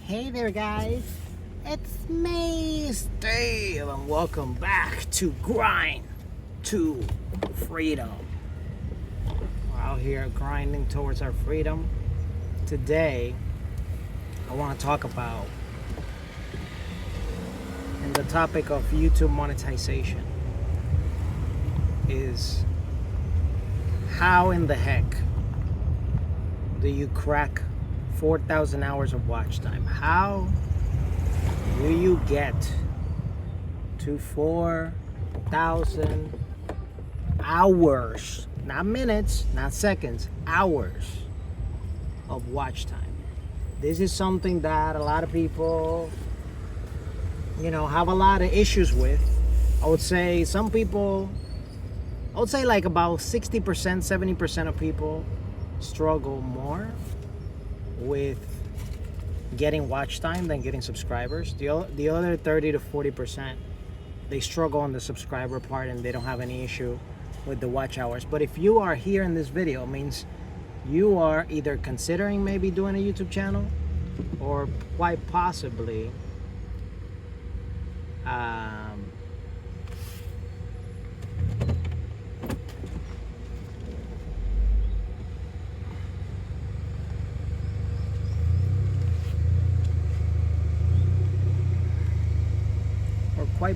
Hey there, guys. It's me, Steve, and welcome back to Grind to Freedom. We're out here grinding towards our freedom. Today, I want to talk about and the topic of YouTube monetization is how in the heck do you crack 4,000 hours of watch time? How do you get to 4,000 hours, not minutes, not seconds, hours of watch time? This is something that a lot of people, have a lot of issues with. I would say like about 60%, 70% of people struggle more with getting watch time than getting subscribers. The other 30 to 40%, they struggle on the subscriber part and they don't have any issue with the watch hours. But if you are here in this video, it means you are either considering maybe doing a YouTube channel or quite possibly I'm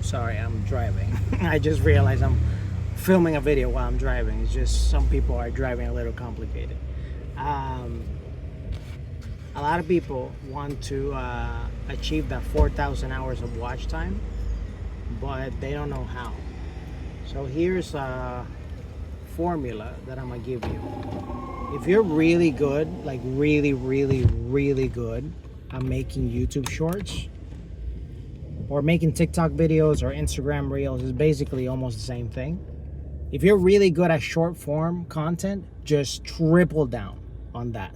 sorry, I'm driving. I just realized I'm filming a video while I'm driving. It's just some people are driving a little complicated. A lot of people want to achieve that 4,000 hours of watch time, but they don't know how. So here's a formula that I'm gonna give you. If you're really good, like really good at making YouTube shorts, or making TikTok videos or Instagram reels, is basically almost the same thing. If you're really good at short form content, just triple down on that.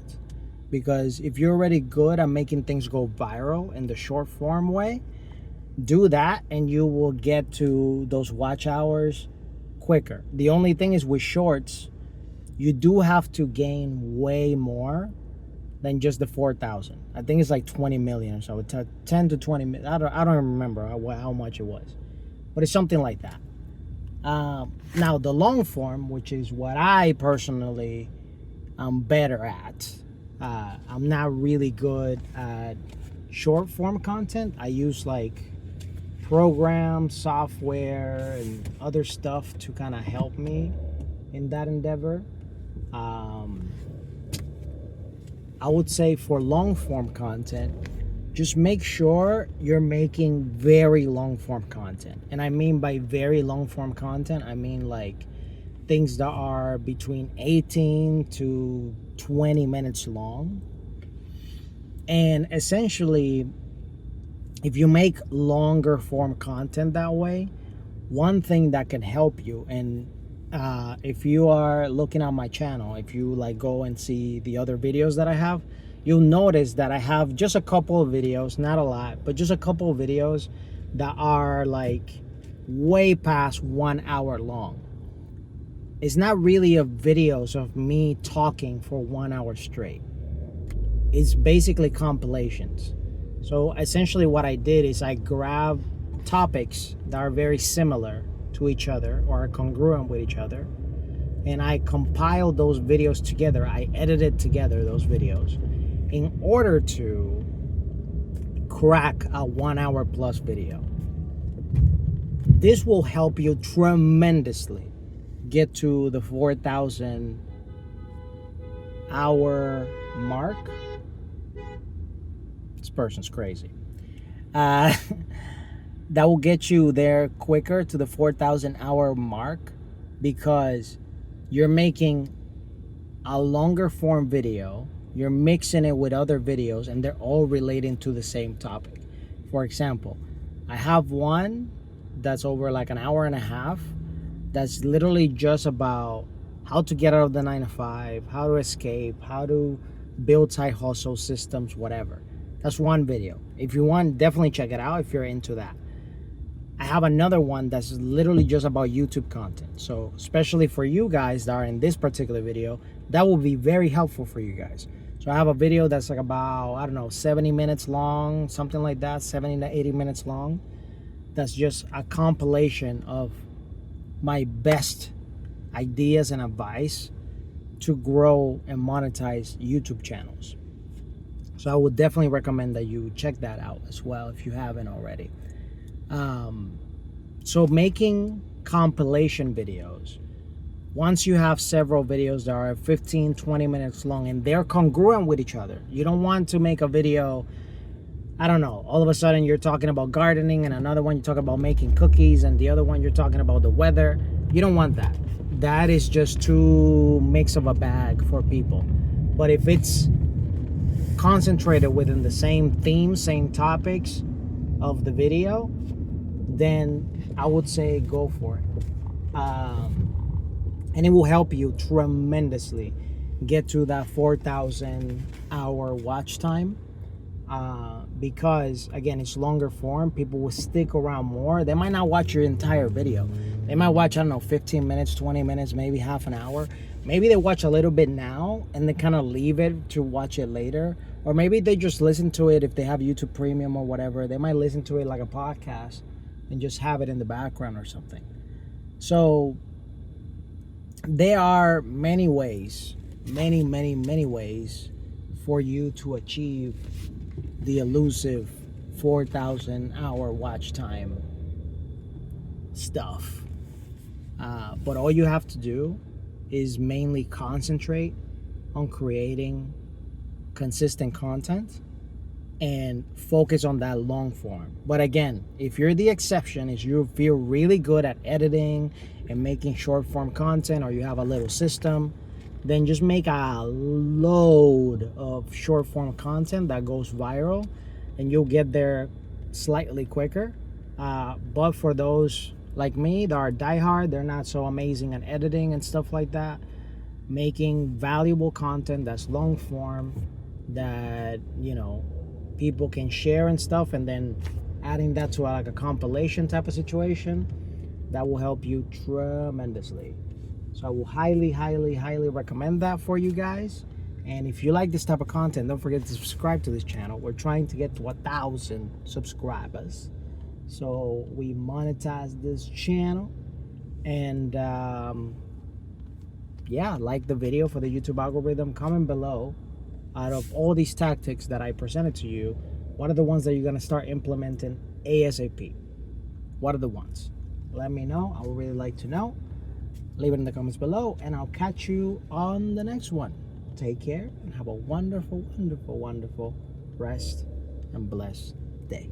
Because if you're already good at making things go viral in the short form way, do that and you will get to those watch hours quicker. The only thing is with shorts, you do have to gain way more than just the 4,000. I think it's like 20 million or so. 10 to 20 million. I don't remember how much it was, but it's something like that. Now the long form, which is what I personally am better at. I'm not really good at short form content. I use like programs, software, and other stuff to kind of help me in that endeavor. I would say for long form content, just make sure you're making very long form content. And I mean by very long form content, I mean like things that are between 18 to 20 minutes long. And essentially, if you make longer form content that way, one thing that can help you, and if you are looking at my channel, if you like go and see the other videos that I have, you'll notice that I have just a couple of videos, not a lot, but just a couple of videos that are like way past 1 hour long. It's not really videos of me talking for 1 hour straight. It's basically compilations. So essentially what I did is I grabbed topics that are very similar to each other or are congruent with each other, and I compiled those videos together. I edited together those videos in order to crack a 1 hour plus video. This will help you tremendously get to the 4,000 hour mark. This person's crazy. That will get you there quicker to the 4,000 hour mark, because you're making a longer form video, you're mixing it with other videos, and they're all relating to the same topic. For example, I have one that's over like an hour and a half that's literally just about how to get out of the 9 to 5, how to escape, how to build side hustle systems, whatever. That's one video. If you want, definitely check it out if you're into that. I have another one that's literally just about YouTube content. So especially for you guys that are in this particular video, that will be very helpful for you guys. So I have a video that's like about, I don't know, 70 minutes long, something like that, 70 to 80 minutes long. That's just a compilation of my best ideas and advice to grow and monetize YouTube channels. So I would definitely recommend that you check that out as well if you haven't already. So making compilation videos, once you have several videos that are 15, 20 minutes long and they're congruent with each other, you don't want to make a video, I don't know, all of a sudden you're talking about gardening and another one you're talking about making cookies and the other one you're talking about the weather. You don't want that. That is just too mix of a bag for people. But if it's concentrated within the same theme, same topics of the video, then I would say go for it. And it will help you tremendously get to that 4,000 hour watch time. Because again, it's longer form. People will stick around more. They might not watch your entire video. They might watch, I don't know, 15 minutes, 20 minutes, maybe half an hour. Maybe they watch a little bit now and they kind of leave it to watch it later. Or maybe they just listen to it if they have YouTube Premium or whatever. They might listen to it like a podcast and just have it in the background or something. So there are many ways, many ways for you to achieve the elusive 4,000 hour watch time stuff. But all you have to do is mainly concentrate on creating consistent content and focus on that long form. But again, if you're the exception, is you feel really good at editing and making short form content, or you have a little system, then just make a load of short form content that goes viral and you'll get there slightly quicker. But for those like me that are diehard, they're not so amazing at editing and stuff like that, making valuable content that's long form, that, you know, people can share and stuff, and then adding that to like a compilation type of situation, that will help you tremendously. So I will highly recommend that for you guys. And if you like this type of content, don't forget to subscribe to this channel. We're trying to get to 1,000 subscribers, so we monetize this channel. And yeah, like the video for the YouTube algorithm. Comment below, out of all these tactics that I presented to you, what are the ones that you're going to start implementing ASAP? What are the ones? Let me know. I would really like to know. Leave it in the comments below, and I'll catch you on the next one. Take care and have a wonderful rest and blessed day.